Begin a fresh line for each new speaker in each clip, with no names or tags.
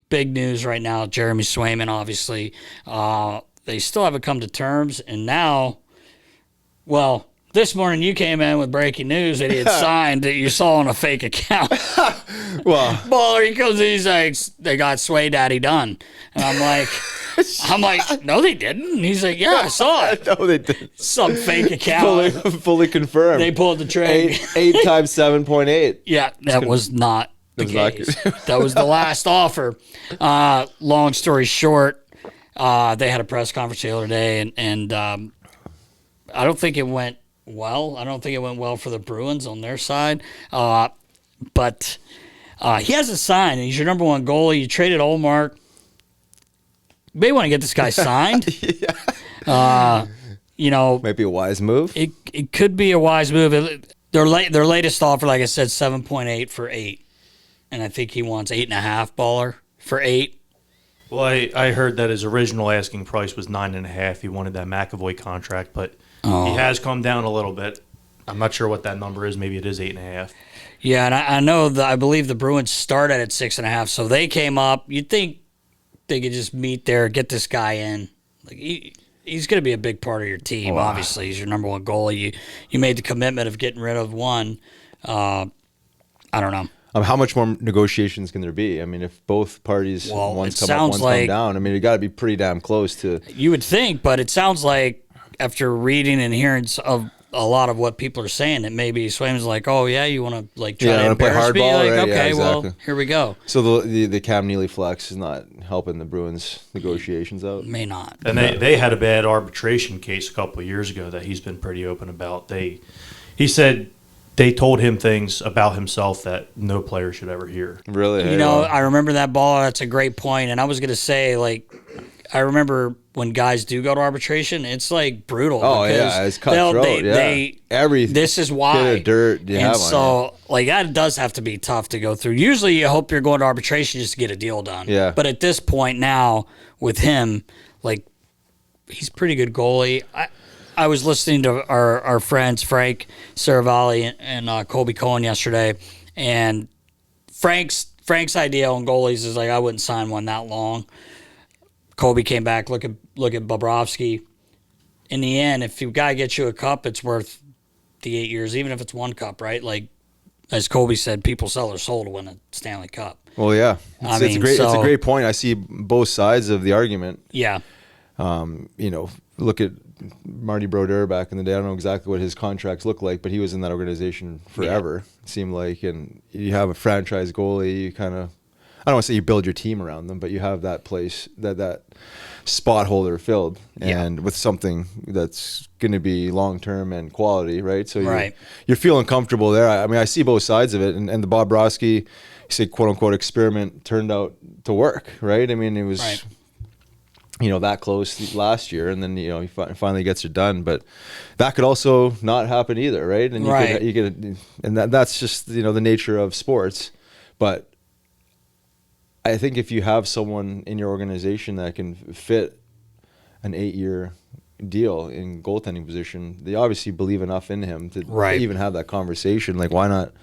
big news right now. Jeremy Swayman, obviously, they still haven't come to terms, and now, well, this morning you came in with breaking news that he had signed that you saw on a fake account.
Well,
Baller, he comes in, he's like, they got Sway Daddy done. And I'm like, no, they didn't. And he's like, yeah, I saw it.
No, they didn't.
Some fake account.
Fully confirmed.
They pulled the trigger.
8 times 7.8.
Yeah, that was not the case. That was the last offer. Long story short, they had a press conference the other day, and I don't think it went well. I don't think it went well for the Bruins on their side. But he hasn't signed, and he's your number one goalie. You traded Olmark. You may want to get this guy signed.
Might be a wise move.
It could be a wise move. Their latest offer, like I said, 7.8 for 8. And I think he wants 8.5 baller for 8.
Well, I heard that his original asking price was 9.5. He wanted that McAvoy contract, but he has come down a little bit. I'm not sure what that number is. Maybe it is 8.5.
Yeah, and I know that I believe the Bruins started at 6.5, so they came up. You'd think they could just meet there, get this guy in. Like he's going to be a big part of your team. Obviously, he's your number one goalie. You made the commitment of getting rid of one. I don't know.
How much more negotiations can there be? I mean, if both parties, one's come up, one's come down, I mean, you got to be pretty damn close to.
You would think, but it sounds like after reading and hearing of a lot of what people are saying, that maybe Swayman's like, oh yeah, you want to like try to embarrass me?
Hardball,
like,
right?
okay,
Yeah, exactly.
well, here we go.
So the Cam Neely flex is not helping the Bruins negotiations out.
May not.
And they had a bad arbitration case a couple of years ago that he's been pretty open about. He said they told him things about himself that no player should ever hear.
Really?
I remember that ball. That's a great point. And I was going to say, like, I remember when guys do go to arbitration, it's like brutal.
Oh, yeah, it's cutthroat.
This is why.
Bit of dirt you have on you.
Like, that does have to be tough to go through. Usually you hope you're going to arbitration just to get a deal done.
Yeah.
But at this point now, with him, like, he's a pretty good goalie. I was listening to our friends Frank Saravalli and Colby Cohen yesterday, and Frank's idea on goalies is like, I wouldn't sign one that long. Colby came back, look at Bobrovsky. In the end, if a guy gets you a cup, it's worth the 8 years, even if it's one cup, right? Like, as Colby said, people sell their soul to win a Stanley Cup.
Well, yeah. It's a great point. I see both sides of the argument.
Yeah.
Look at Marty Brodeur back in the day. I don't know exactly what his contracts look like, but he was in that organization forever, it seemed like. And you have a franchise goalie, you kind of, I don't want to say you build your team around them, but you have that place, that spot holder filled, and with something that's going to be long-term and quality, right? So you're feeling comfortable there. I mean, I see both sides of it. And the Bob Broski, you say, quote-unquote, experiment turned out to work, right? I mean, it was...
Right.
That close last year, and then he finally gets it done. But that could also not happen either, right? And you could, and that's just the nature of sports. But I think if you have someone in your organization that can fit an 8-year deal in goaltending position, they obviously believe enough in him to even have that conversation. Like, why not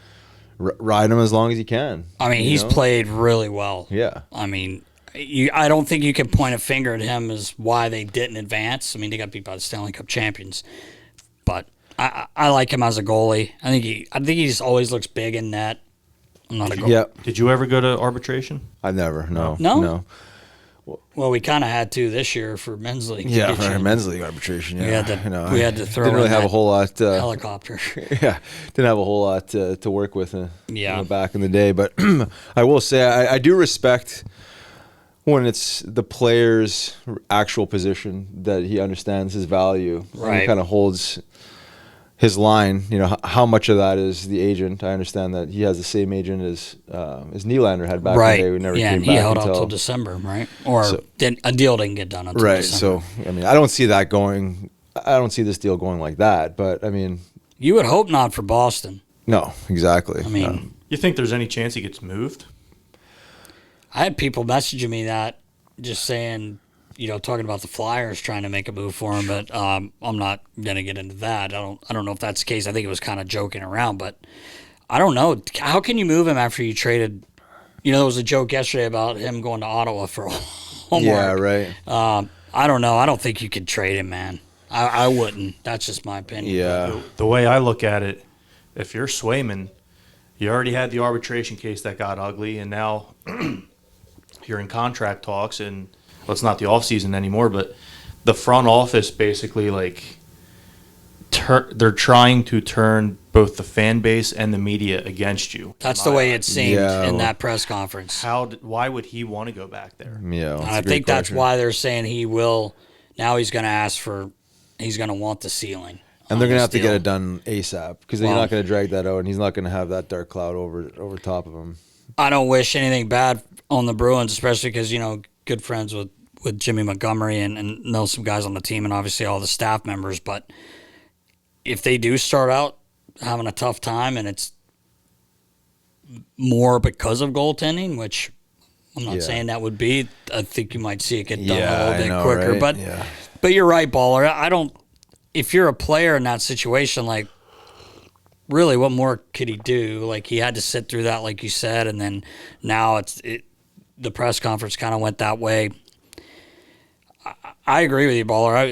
ride him as long as you can?
I mean, he's played really well.
Yeah.
I mean. I don't think you can point a finger at him as why they didn't advance. I mean, they got beat by the Stanley Cup champions, but I like him as a goalie. I think he just always looks big in net. I'm not a goalie.
Yeah.
Did you ever go to arbitration?
I've never. No.
No. Well, we kind of had to this year for men's league.
Yeah, for men's league arbitration. Yeah,
we had to throw.
Didn't really have a whole lot.
Helicopter.
Yeah, didn't have a whole lot to work with. Back in the day, but I will say I do respect. When it's the player's actual position that he understands his value, and he kind of holds his line. How much of that is the agent? I understand that he has the same agent as Nylander had back in the day. We never came back.
He held out until December, right? Or a deal didn't get done until December.
So I mean, I don't see that going. I don't see this deal going like that. But I mean,
you would hope not for Boston.
No, exactly.
I mean,
you think there's any chance he gets moved?
I had people messaging me that, just saying, talking about the Flyers trying to make a move for him, but I'm not going to get into that. I don't know if that's the case. I think it was kind of joking around, but I don't know. How can you move him after you traded there was a joke yesterday about him going to Ottawa for homework.
Yeah, right.
I don't know. I don't think you could trade him, man. I wouldn't. That's just my opinion.
Yeah.
The way I look at it, if you're Swayman, you already had the arbitration case that got ugly, and now you're in contract talks, and well, it's not the off season anymore, but the front office basically they're trying to turn both the fan base and the media against you.
That's the way it seemed in
well,
that press conference.
Why would he want to go back there?
Yeah.
And I think that's why they're saying he will. Now he's going to he's going to want the ceiling.
And they're going to have to
deal.
get it done ASAP because they're not going to drag that out, and he's not going to have that dark cloud over top of him.
I don't wish anything bad on the Bruins, especially because, good friends with Jimmy Montgomery and know some guys on the team and obviously all the staff members. But if they do start out having a tough time and it's more because of goaltending, which I'm not saying that would be, I think you might see it get done a little bit quicker.
Right?
But you're right, Baller. If you're a player in that situation, really, what more could he do? He had to sit through that, like you said, and then now the press conference kind of went that way. I agree with you, Baller.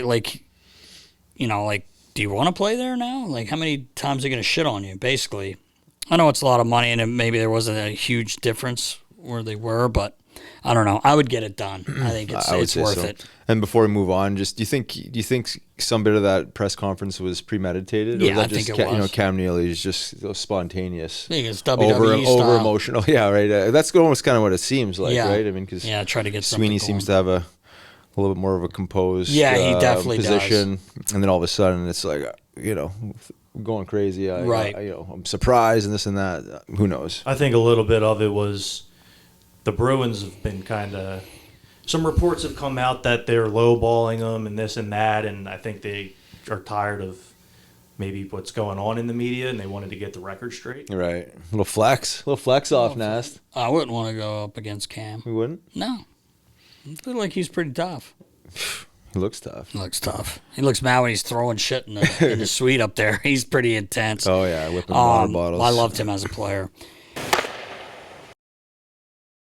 Do you want to play there now? How many times are they going to shit on you, basically? I know it's a lot of money, and maybe there wasn't a huge difference where they were, but I don't know. I would get it done. I think it's worth it.
And before we move on, do you think some bit of that press conference was premeditated?
Yeah,
or was that
I think
just
it was.
Cam Neely's just spontaneous?
I think it's WWE style.
Over emotional. Yeah, right. That's almost kind of what it seems like, right? I mean, because
try to get
Sweeney seems to have a little bit more of a composed
he definitely
position, and then all of a sudden it's going crazy.
Right.
I'm surprised and this and that. Who knows?
I think a little bit of it was the Bruins have been kind of. Some reports have come out that they're lowballing them and this and that, and I think they are tired of maybe what's going on in the media, and they wanted to get the record straight.
Right. Little flex off Nast.
I wouldn't want to go up against Cam.
We wouldn't?
No. I feel like he's pretty tough.
He looks tough.
He looks mad when he's throwing shit in the suite up there. He's pretty intense.
Oh, yeah, whipping water bottles.
I loved him as a player.